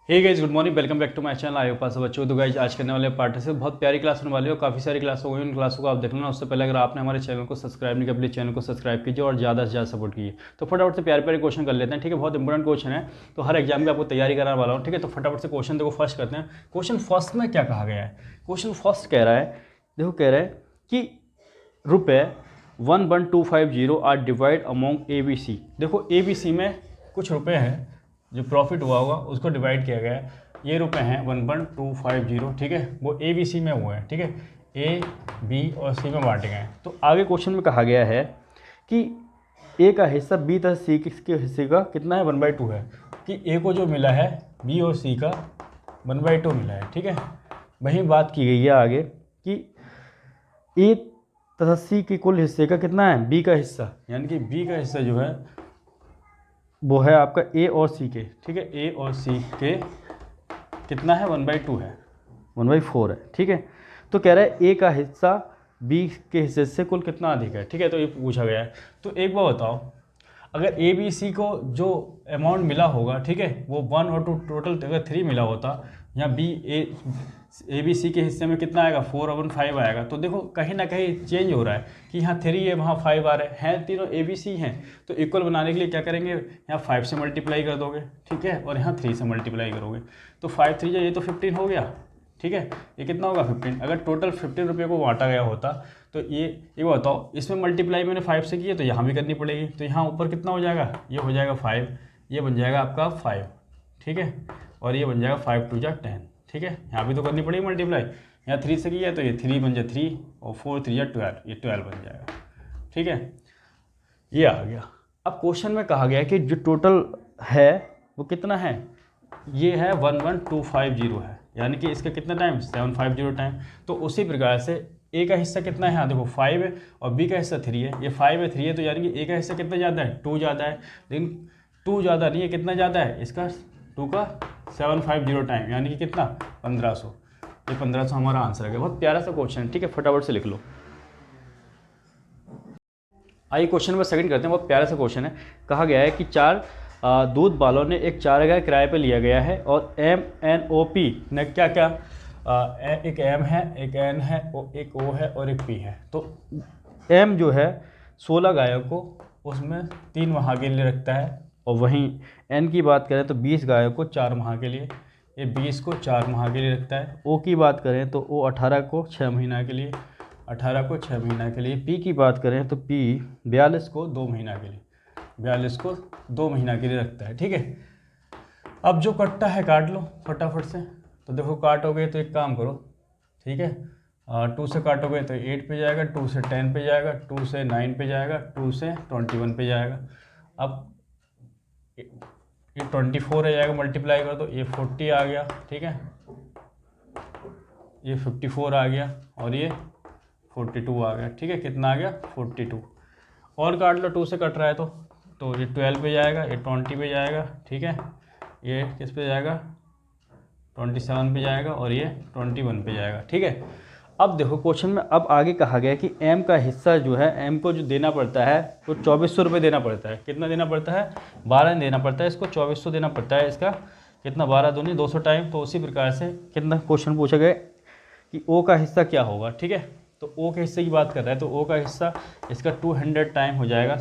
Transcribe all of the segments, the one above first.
Hey guys, good morning, welcome back to my channel. I hope आप सब अच्छे हो। तो गाइस आज करने वाले पार्ट से बहुत प्यारी क्लास होने वाली है और काफ़ी सारी क्लास हो गई। उन क्लासों को आप देख लेना। उससे पहले अगर आपने हमारे चैनल को सब्सक्राइब नहीं किया, प्लीज़ चैनल को सब्सक्राइब कीजिए और ज़्यादा से ज़्यादा सपोर्ट कीजिए। तो फटाफट से प्यारे प्यारे क्वेश्चन कर लेते हैं, ठीक है। बहुत इंपॉर्टेंट क्वेश्चन है, तो हर एग्जाम की आपको तैयारी कराने वाला हूँ, ठीक है। तो फटाफट से क्वेश्चन देखो, फर्स्ट करते हैं। क्वेश्चन फर्स्ट में क्या कहा गया है? क्वेश्चन फर्स्ट कह रहा है, देखो कह रहा है कि रुपये 11250 are divide among A B C. देखो ए बी सी में कुछ रुपए हैं जो प्रॉफिट हुआ होगा, उसको डिवाइड किया गया है। ये रुपए हैं 11250, ठीक है। वो ए बी सी में हुए हैं, ठीक है। ए बी और सी में बांटे गए हैं। तो आगे क्वेश्चन में कहा गया है कि ए का हिस्सा बी तथा सी के हिस्से का कितना है, 1/2 है। कि ए को जो मिला है बी और सी का 1/2 मिला है, ठीक है। वही बात की गई है आगे कि ए तथा सी के कुल हिस्से का कितना है, बी का हिस्सा, यानी कि बी का हिस्सा जो है वो है आपका ए और सी के, ठीक है। ए और सी के कितना है, 1/2 है, 1/4 है, ठीक है। तो कह रहा है ए का हिस्सा बी के हिस्से से कुल कितना अधिक है, ठीक है। तो ये पूछा गया है। तो एक बार बताओ, अगर ए बी सी को जो अमाउंट मिला होगा, ठीक है, वो 1 और 2 टोटल अगर 3 मिला होता, यहाँ बी ए बी सी के हिस्से में कितना आएगा, 4 और 1 5 आएगा। तो देखो कहीं ना कहीं चेंज हो रहा है कि यहाँ 3 है, वहाँ 5 आ रहे हैं, तीनों ए बी सी हैं। तो इक्वल बनाने के लिए क्या करेंगे, यहाँ 5 से मल्टीप्लाई कर दोगे, ठीक है, और यहाँ 3 से मल्टीप्लाई करोगे। तो 5 3 ये तो 15 हो गया, ठीक है। ये कितना होगा, 15। अगर टोटल 15 रुपये को बांटा गया होता तो ये बताओ, इसमें मल्टीप्लाई मैंने 5 से किया तो यहाँ भी करनी पड़ेगी। तो यहाँ ऊपर कितना हो जाएगा, ये हो जाएगा 5, ये बन जाएगा आपका 5, ठीक है। और ये बन जाएगा 5 2 जा 10, ठीक है। यहाँ भी तो करनी पड़ेगी मल्टीप्लाई। यहाँ 3 से किया तो ये 3 बन जाए 3 और 4 3 जा 12, ये 12 बन जाएगा, ठीक है। ये आ गया। अब क्वेश्चन में कहा गया है कि जो टोटल है वो कितना है, ये है 11250 है, यानी कि इसका कितना टाइम, 750 टाइम। तो उसी प्रकार से ए का हिस्सा कितना है, हाँ देखो 5 है और बी का हिस्सा 3 है। ये 5 है 3 है, तो यानी कि ए का हिस्सा कितना ज़्यादा है, 2 ज़्यादा है। लेकिन 2 ज़्यादा नहीं है, कितना ज़्यादा है इसका, 2 का 750 टाइम, यानी कि कितना, 1500। ये 1500 हमारा आंसर है। बहुत प्यारा सा क्वेश्चन है, ठीक है, फटाफट से लिख लो। आइए क्वेश्चन नंबर सेकंड करते हैं। बहुत प्यारा सा क्वेश्चन है। कहा गया है कि 4 दूध वालों ने एक चारागाह किराए पर लिया गया है और MNOP ने क्या क्या, एक M है, एक N है, एक O है और एक P है। तो M जो है 16 गायों को उसमें 3 माह के लिए रखता है, और वहीं N की बात करें तो 20 गायों को 4 माह के लिए, ये 20 को 4 माह के लिए रखता है। O की बात करें तो O 18 को 6 महीना के लिए, 18 को 6 महीना के लिए। P की बात करें तो P 42 को 2 महीना के लिए, 42 को 2 महीना के लिए रखता है, ठीक है। अब जो कट्टा है काट लो फटाफट से। तो देखो काटोगे तो एक काम करो, ठीक है, 2 से काटोगे तो 8 पे जाएगा, 2 से 10 पे जाएगा, 2 से 9 पे जाएगा, 2 से 21 पे जाएगा। अब ये 24 आ जाएगा, मल्टीप्लाई कर दो, ये 40 आ गया, ठीक है, ये 54 आ गया और ये 42 आ गया, ठीक है। कितना आ गया, 42। और काट लो, 2 से कट रहा है तो ये 12 पे जाएगा, ये 20 पे जाएगा, ठीक है। ये किस पे जाएगा, 27 पे जाएगा और ये 21 पे जाएगा, ठीक है। अब देखो क्वेश्चन में अब आगे कहा गया है कि M का हिस्सा जो है, M को जो देना पड़ता है वो 2400 रुपये देना पड़ता है। कितना देना पड़ता है, 12 देना पड़ता है, इसको 2400 देना पड़ता है। इसका कितना, 12 दूनी 200 टाइम। तो उसी प्रकार से कितना क्वेश्चन पूछा गया कि O का हिस्सा क्या होगा, ठीक है। तो O के हिस्से की बात कर रहा है, तो O का हिस्सा इसका 200 टाइम हो जाएगा।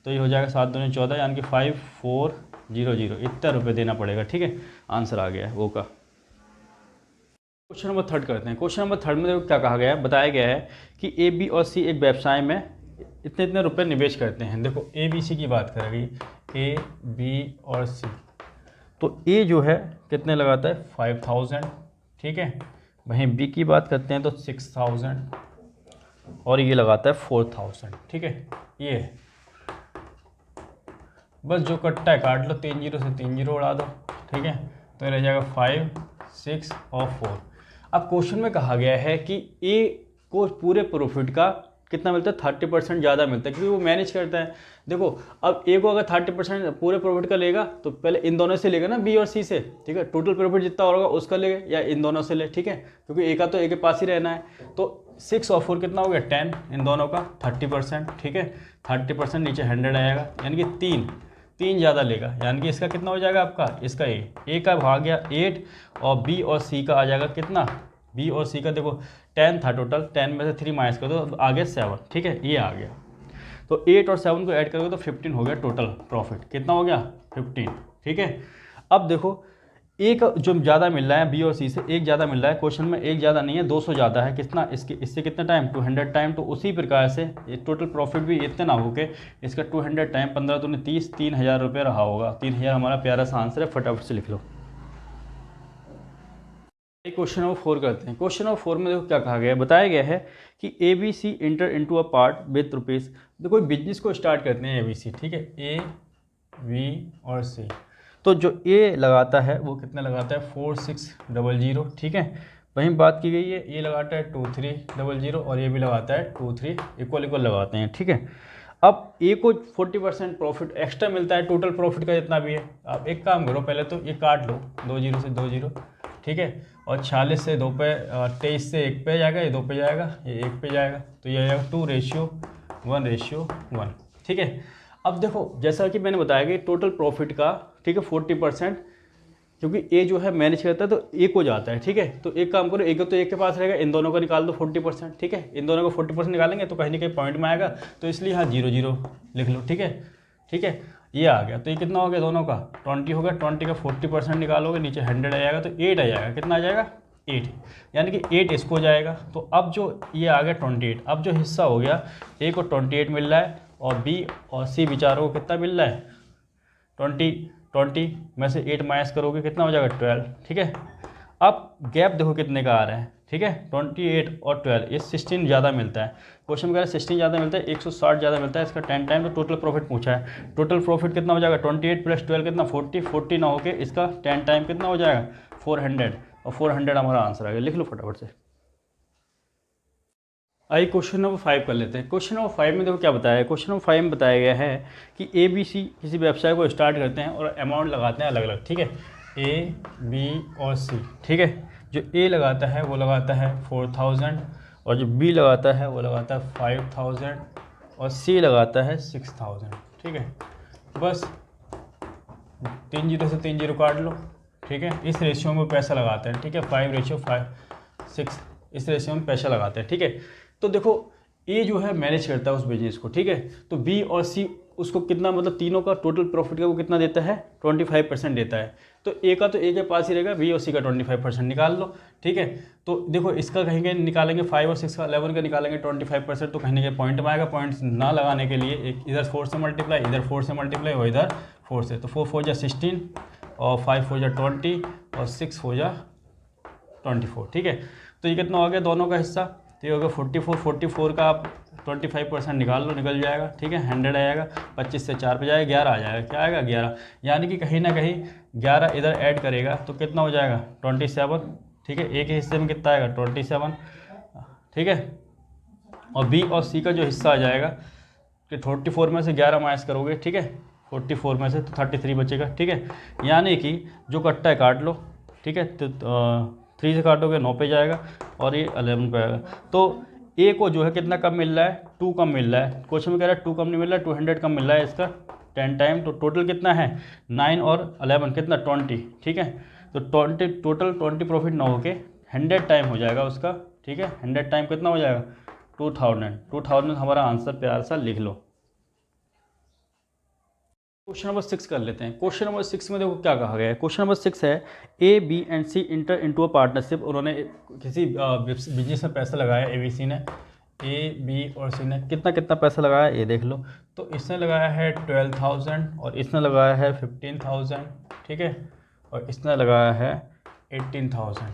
तो ये हो जाएगा 7 दूनी 14, यानी कि 5400, इतना रुपये देना पड़ेगा, ठीक है। आंसर आ गया है O का। क्वेश्चन नंबर थर्ड करते हैं। क्वेश्चन नंबर थर्ड में देखो क्या कहा गया है, बताया गया है कि ए बी और सी एक व्यवसाय में इतने इतने रुपए निवेश करते हैं। देखो ए बी सी की बात करेगी, ए बी और सी। तो ए जो है कितने लगाता है, 5000, ठीक है। वहीं बी की बात करते हैं तो 6000 और ये लगाता है 4000, ठीक है। ये है, बस जो कट्टा है काट लो, 3 जीरो से 3 जीरो उड़ा दो, ठीक है। तो ये रह जाएगा 5 6 और 4। अब क्वेश्चन में कहा गया है कि ए को पूरे प्रॉफिट का कितना मिलता है, 30% ज़्यादा मिलता है, क्योंकि वो मैनेज करता है। देखो अब ए को अगर 30% पूरे प्रॉफिट का लेगा तो पहले इन दोनों से लेगा ना, बी और सी से, ठीक है। टोटल प्रॉफिट जितना होगा उसका लेगा या इन दोनों से ले, ठीक है, क्योंकि ए का तो ए के पास ही रहना है। तो 6 और 4 कितना हो गया, 10, इन दोनों का 30%, ठीक है। 30% नीचे 100 आएगा, यानी कि 3 ज़्यादा लेगा, यानी कि इसका कितना हो जाएगा आपका, इसका ए का भाग गया 8 और बी और सी का आ जाएगा कितना, बी और सी का देखो 10 था टोटल, 10 में से 3 माइनस कर दो तो आगे 7, ठीक है, ये आ गया। तो 8 और 7 को ऐड करोगे तो 15 हो गया टोटल प्रॉफिट, कितना हो गया 15, ठीक है। अब देखो एक जो ज़्यादा मिल रहा है बी और सी से, एक ज़्यादा मिल रहा है, क्वेश्चन में एक ज़्यादा नहीं है 200 ज़्यादा है, कितना इससे कितना टाइम 200 टाइम, तो उसी प्रकार से टोटल प्रॉफिट भी इतना ना हो के इसका 200 टाइम 15 दूनी 30, 3000 रुपये रहा होगा। 3000 हमारा प्यारा सा आंसर है, फटाफट से लिख लो। क्वेश्चन नंबर 4 करते हैं। क्वेश्चन नंबर 4 में देखो क्या कहा गया है, बताया गया है कि A B C inter into a part with rupees, देखो बिजनेस को स्टार्ट करते हैं ए बी सी, ठीक है, ए बी और सी। तो जो ए लगाता है वो कितना लगाता है 4600, ठीक है। वहीं बात की गई है ये लगाता है 2300 और ये भी लगाता है 23, इक्वल इक्वल लगाते हैं, ठीक है। अब ए को 40% प्रॉफिट एक्स्ट्रा मिलता है टोटल प्रॉफिट का जितना भी है। आप एक काम करो, पहले तो ये काट लो, 2 0 से 2 0, ठीक है, और 46 से 2 पे 23 से 1 पे जाएगा, ये 2 पे जाएगा, ये 1 पे जाएगा, तो ये आएगा 2:1:1, ठीक है। अब देखो जैसा कि मैंने बताया कि टोटल प्रॉफिट का, ठीक है, 40%, क्योंकि ए जो है मैनेज करता है तो ए को जाता है, ठीक है। तो एक काम करो, एक तो एक के पास रहेगा, इन दोनों का निकाल दो 40%, ठीक है। इन दोनों का 40% निकालेंगे तो कहीं ना कहीं पॉइंट में आएगा, तो इसलिए यहाँ 0 0 लिख लो, ठीक है, ठीक है। ये आ गया, तो ये कितना हो गया दोनों का 20 हो गया, 20 का 40% निकालोगे, नीचे 100 आ जाएगा, तो 8 आ जाएगा, कितना आ जाएगा 8, यानी कि 8 इसको जाएगा। तो अब जो ये आ गया 28, अब जो हिस्सा हो गया ए को 28 मिल रहा है और बी और सी बेचारों को कितना मिल रहा है 20 में से 8 माइनस करोगे कितना हो जाएगा 12, ठीक है। अब गैप देखो कितने का आ रहा है, ठीक है, 28 और 12, ये 16 ज़्यादा मिलता है, क्वेश्चन में कह रहा है 16 ज़्यादा मिलता है, 160 ज़्यादा मिलता है, इसका 10 टाइम। तो टोटल प्रॉफिट पूछा है, टोटल प्रॉफिट कितना हो जाएगा 28 + 12 कितना 40, 40 ना होके इसका 10 टाइम कितना हो जाएगा 400, और 400 हमारा आंसर आ गया, लिख लो फटाफट से। आइए क्वेश्चन नंबर 5 कर लेते हैं। क्वेश्चन नंबर 5 में देखो क्या बताया है, क्वेश्चन नंबर 5 में बताया गया है कि ए बी सी किसी व्यवसाय को स्टार्ट करते हैं और अमाउंट लगाते हैं अलग अलग, ठीक है, ए बी और सी, ठीक है। जो ए लगाता है वो लगाता है 4000 और जो बी लगाता है वो लगाता है 5000 और सी लगाता है 6000, ठीक है। बस 3 0 से 3 0 काट लो, ठीक है। इस रेशियो में पैसा लगाते हैं, ठीक है, 5:5:6, इस रेशियो में पैसा लगाते हैं, ठीक है। तो देखो ए जो है मैनेज करता है उस बिजनेस को, ठीक है, तो बी और सी उसको कितना, मतलब तीनों का टोटल प्रॉफिट का वो कितना देता है 25% देता है। तो ए का तो ए के पास ही रहेगा, बी और सी का 25% निकाल लो, ठीक है। तो देखो इसका कहीं कहीं निकालेंगे 5 और 6 का 11 का निकालेंगे 25%, तो कहीं ना कहीं पॉइंट में आएगा। पॉइंट ना लगाने के लिए एक इधर 4 से मल्टीप्लाई, इधर 4 से मल्टीप्लाई और इधर 4 से, तो 4 4 जा 16 और 5 4 जा 20 और 6 4 जा 24, ठीक है। तो ये कितना हो गया दोनों का हिस्सा, तो ये हो गया 44, 44 का आप 25% निकाल लो, निकल जाएगा, ठीक है, 100 आ जाएगा, 25 से 4 पे जाएगा 11 आ जाएगा, क्या आएगा 11, यानी कि कहीं ना कहीं 11 इधर ऐड करेगा तो कितना हो जाएगा 27, ठीक है। एक ही हिस्से में कितना आएगा 27, ठीक है। और बी और सी का जो हिस्सा आ जाएगा कि 44 में से 11 माइनस करोगे, ठीक है, 44 में से तो 33 बचेगा, ठीक है। यानी कि जो कट्टा है काट लो, ठीक है, तो 3 से काटोगे 9 पे जाएगा और ये 11 पे आएगा। तो ए को जो है कितना कम मिल रहा है 2 कम मिल रहा है, क्वेश्चन में कह रहा है 2 कम नहीं मिल रहा है, 200 कम मिल रहा है इसका 10 टाइम। तो टोटल कितना है 9 और 11 कितना 20, ठीक है। तो 20 टोटल 20 प्रॉफिट ना होके 100 टाइम हो जाएगा उसका, ठीक है, 100 टाइम कितना हो जाएगा 2000 हमारा आंसर प्यार सा लिख लो। क्वेश्चन नंबर 6 कर लेते हैं। क्वेश्चन नंबर 6 में देखो क्या कहा गया है, क्वेश्चन नंबर 6 है A B and C inter into a partnership. उन्होंने किसी बिजनेस में पैसा लगाया, ए बी सी ने, ए बी और सी ने कितना कितना पैसा लगाया ये देख लो। तो इसने लगाया है 12,000 और इसने लगाया है 15,000, ठीक है, और इसने लगाया है 18,000।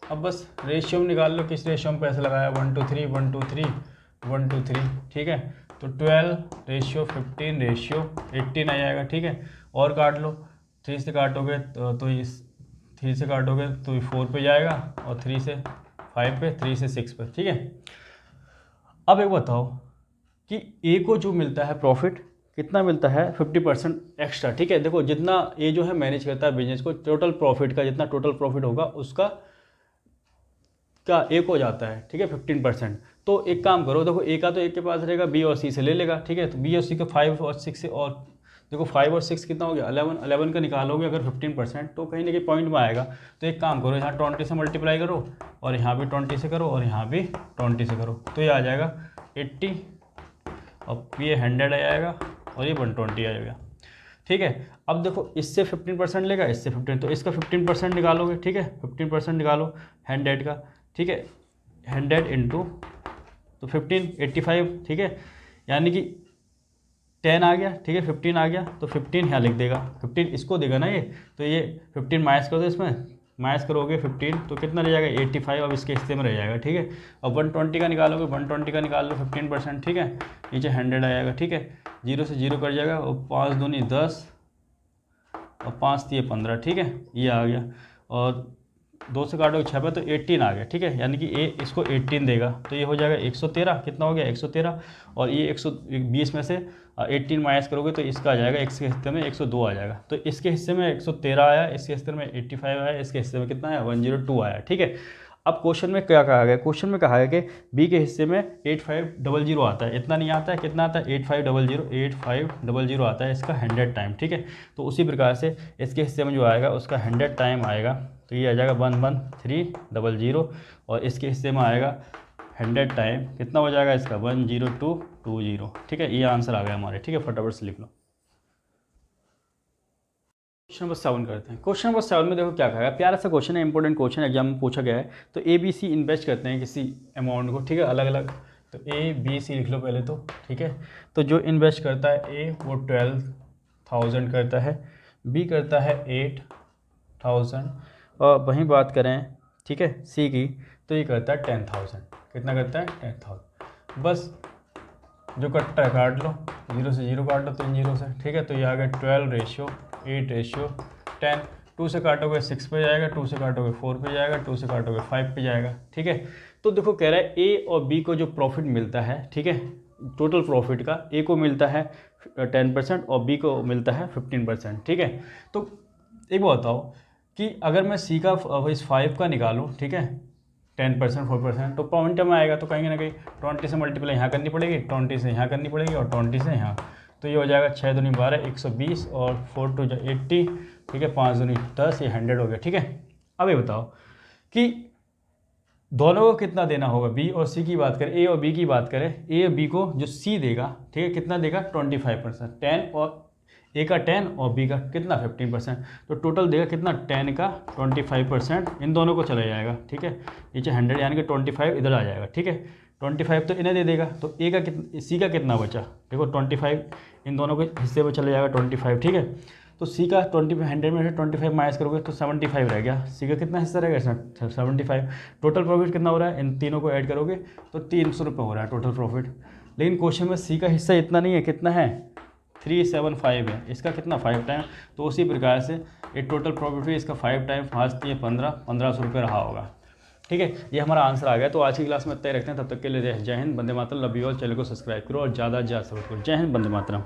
अब बस रेशियो में निकाल लो, किस रेशियो में पैसा लगाया 1 to 3 1 to 3 1 to 3, ठीक है। तो 12:15:18 आ जाएगा, ठीक है। और काट लो, 3 से काटोगे तो इस 3 से काटोगे तो 4 पे जाएगा और 3 से 5 पे, 3 से 6 पे, ठीक है। अब एक बताओ कि ए को जो मिलता है प्रॉफिट कितना मिलता है 50% एक्स्ट्रा, ठीक है। देखो जितना ए जो है मैनेज करता है बिजनेस को, टोटल प्रॉफिट का जितना टोटल प्रॉफिट होगा उसका क्या ए को जाता है, ठीक है, 15%। तो एक काम करो, देखो ए का तो ए के पास रहेगा, बी और सी से ले लेगा, ठीक है। तो बी और सी का 5 और 6 से और देखो 5 और 6 कितना हो गया 11, 11 का निकालोगे अगर 15% तो कहीं ना कहीं पॉइंट में आएगा। तो एक काम करो, यहाँ 20 से मल्टीप्लाई करो और यहाँ भी 20 से करो और यहाँ भी 20 से करो, तो ये आ जाएगा 80 और ये 100 आ जाएगा और ये 120 आ जाएगा। ठीक है, अब देखो इससे 15% लेगा, इससे 15, तो इसका 15% निकालोगे। ठीक है, 15% निकालो 100 का। ठीक है, 100 इंटू तो 15, 85। ठीक है, यानी कि 10 आ गया। ठीक है, 15 आ गया तो 15 यहाँ लिख देगा, 15 इसको देगा ना ये, तो ये 15 माइनस कर दो, इसमें माइनस करोगे 15 तो कितना रह जाएगा 85, अब इसके हिस्से में रह जाएगा। ठीक है, अब 120 का निकालोगे, 120 का निकाल लो 15%। ठीक है, नीचे 100 आ जाएगा। ठीक है, 0 से 0 कट जाएगा और 5 दूनी 10 और 5 दिए 15। ठीक है, ये आ गया और 2 से काटोगे 6 पे तो 18 आ गया। ठीक है, यानी कि ए इसको 18 देगा, तो ये हो जाएगा 113। कितना हो गया 113, और ये 120 में से 18 माइनस करोगे तो इसका आ जाएगा, इसके हिस्से में 102 आ जाएगा। तो इसके हिस्से में 113 आया, इसके हिस्से में 85 आया, इसके हिस्से में कितना आया 102 आया। ठीक है, अब क्वेश्चन में क्या कहा गया, क्वेश्चन में कहा है कि बी के हिस्से में 8500 आता है, इतना नहीं आता है, कितना आता है 8500 आता है इसका 100 टाइम। ठीक है, तो उसी प्रकार से इसके हिस्से में जो आएगा उसका 100 टाइम आएगा, तो ये आ जाएगा 11300 और इसके हिस्से में आएगा 100 टाइम, कितना हो जाएगा इसका 10220। ठीक है, ये आंसर आ गया हमारे। ठीक है, फटाफट से लिख लो। क्वेश्चन नंबर 7 करते हैं। क्वेश्चन नंबर 7 में देखो क्या कहा है, प्यारा सा क्वेश्चन है, इंपॉर्टेंट क्वेश्चन एग्जाम में पूछा गया है। तो ABC इन्वेस्ट करते हैं किसी अमाउंट को। ठीक है, अलग अलग, तो ABC लिख लो पहले तो। ठीक है, तो जो इन्वेस्ट करता है A वो 12,000 करता है, B करता है 8,000, और वहीं बात करें ठीक है C की, तो ये करता है 10,000। कितना करता है 10,000। बस जो कट्टा है काट लो, 0 से 0 काट लो 3 0 से। ठीक है, तो ये आ गया 12:8:10। 2 से काटोगे 6 पे जाएगा, 2 से काटोगे 4 पे जाएगा, 2 से काटोगे 5 पे जाएगा। ठीक है, तो देखो कह रहा है A और B को जो प्रॉफिट मिलता है, ठीक है, टोटल प्रॉफिट का A को मिलता है 10% और B को मिलता है 15%। ठीक है, तो एक बात बताओ कि अगर मैं C का इस 5 का निकालूँ, ठीक है, 10% 4%, तो पॉइंट में आएगा, तो कहीं ना कहीं 20 से मल्टीप्लाई यहाँ करनी पड़ेगी, 20 से यहाँ करनी पड़ेगी और 20 से यहाँ, तो ये हो जाएगा 6 दूनी 12 120 और 4 2 80। ठीक है, 5 दूनी 10, ये 100 हो गया। ठीक है, अब ये बताओ कि दोनों को कितना देना होगा, B और C की बात करें, A और B की बात करें, A और B को जो C देगा, ठीक है, कितना देगा 25%, 10 और A का 10 और B का कितना 15%, तो टोटल देगा कितना 10 का 25%, इन दोनों को चला जाएगा। ठीक है, नीचे 100 यानी कि 25 इधर आ जाएगा। ठीक है, 25 तो इन्हें दे देगा, तो A का कितना, C का कितना बचा, देखो 25 इन दोनों के हिस्से में चले जाएगा 25। ठीक है, तो C का 100 में से 25 माइनस करोगे तो 75 रह गया, C का कितना हिस्सा रहेगा 75। टोटल प्रॉफिट कितना हो रहा है, इन तीनों को ऐड करोगे तो 300 रुपये हो रहा है टोटल प्रॉफिट। लेकिन क्वेश्चन में C का हिस्सा इतना नहीं है, कितना है 375 है, इसका कितना 5 टाइम, तो उसी प्रकार से ये टोटल प्रॉफिट भी इसका 5 टाइम 5 दिए 1500 रुपये रहा होगा। ठीक है, ये हमारा आंसर आ गया। तो आज की क्लास में इतना ही रखते हैं, तब तक के लिए जय Hind, Vande Mataram, love you all. Channel को सब्सक्राइब करो और ज़्यादा से ज़्यादा सपोर्ट करो। जय हिंद, वंदे मातरम।